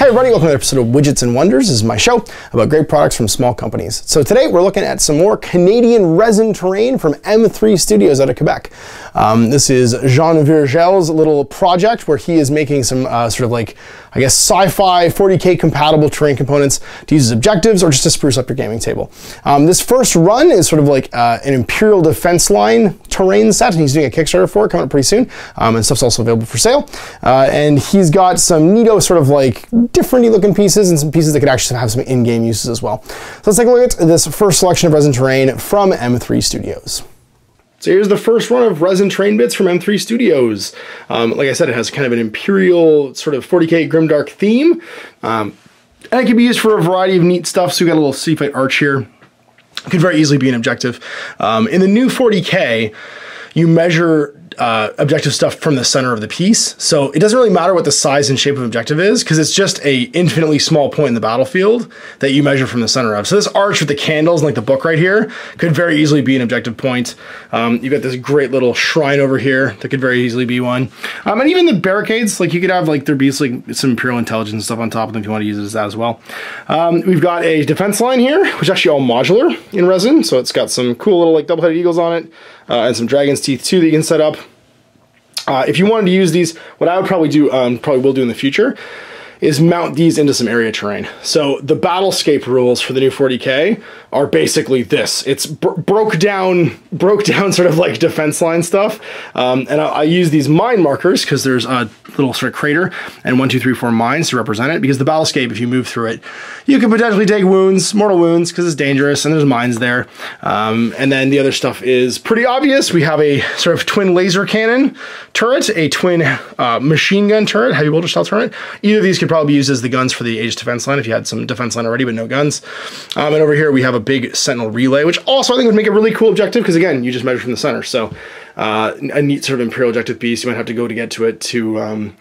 Hey everybody, welcome to another episode of Widgets and Wonders. This is my show about great products from small companies. So today we're looking at some more Canadian resin terrain from M3 Studios out of Quebec. This is Jean Virgel's little project where he is making some sort of like, I guess, sci-fi 40K compatible terrain components to use as objectives or just to spruce up your gaming table. This first run is sort of like an Imperial Defense Line terrain set, and he's doing a Kickstarter for it coming up pretty soon. And stuff's also available for sale. And he's got some neato sort of like different looking pieces and some pieces that could actually have some in-game uses as well. So let's take a look at this first selection of resin terrain from M3 Studios. So here's the first run of resin terrain bits from M3 Studios. Like I said, it has kind of an Imperial sort of 40K grimdark theme. And it can be used for a variety of neat stuff. So we got a little sea fight arch here. It could very easily be an objective. In the new 40K, you measure objective stuff from the center of the piece. So it doesn't really matter what the size and shape of objective is, because it's just a infinitely small point in the battlefield that you measure from the center of. So this arch with the candles and like the book right here could very easily be an objective point. You've got this great little shrine over here that could very easily be one. And even the barricades, like you could have like, there'd be like some Imperial Intelligence stuff on top of them if you want to use it as that as well. We've got a defense line here, which is actually all modular in resin. So it's got some cool little like double-headed eagles on it and some dragon's teeth too that you can set up. If you wanted to use these, what I would probably do, probably will do in the future, is mount these into some area terrain. So the battlescape rules for the new 40K are basically this. It's broke down sort of like defense line stuff. And I use these mine markers because there's a little sort of crater and 1, 2, 3, 4 mines to represent it, because the battlescape, if you move through it, you can potentially take wounds, mortal wounds, because it's dangerous and there's mines there. And then the other stuff is pretty obvious. We have a sort of twin laser cannon turret, a twin machine gun turret, heavy bolter style turret. Either of these could probably be used as the guns for the Aegis defense line if you had some defense line already but no guns. And over here we have a big sentinel relay, which also I think would make a really cool objective, because again, you just measure from the center. So a neat sort of Imperial objective piece. You might have to go to get to it to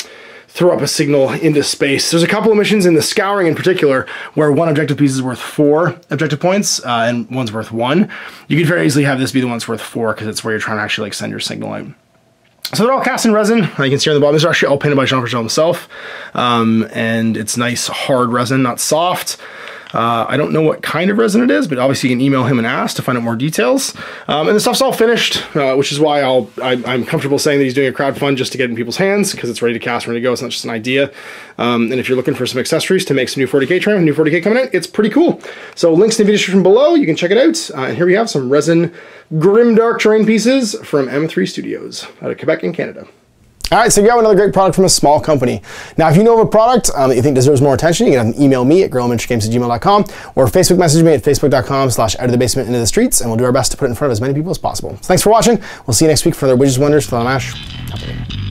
throw up a signal into space. There's a couple of missions in the Scouring in particular where one objective piece is worth 4 objective points and one's worth 1. You could very easily have this be the one that's worth 4, because it's where you're trying to actually like send your signal out. So they're all cast in resin. You can see on the bottom, these are actually all painted by Jean Virgel himself. And it's nice hard resin, not soft. I don't know what kind of resin it is, but obviously you can email him and ask to find out more details. And the stuff's all finished, which is why I'm comfortable saying that he's doing a crowdfund just to get it in people's hands, because it's ready to cast, ready to go. It's not just an idea. And if you're looking for some accessories to make some new 40K terrain, new 40K coming out, it's pretty cool. So links in the video description below, you can check it out. And here we have some resin grimdark terrain pieces from M3 Studios out of Quebec in Canada. All right, so you have another great product from a small company. Now, if you know of a product that you think deserves more attention, you can email me at guerrillaminiaturegames@gmail.com or Facebook message me at facebook.com/outofthebasement into the streets, and we'll do our best to put it in front of as many people as possible. So thanks for watching. We'll see you next week for another Widgets Wonders. Phil and Ash.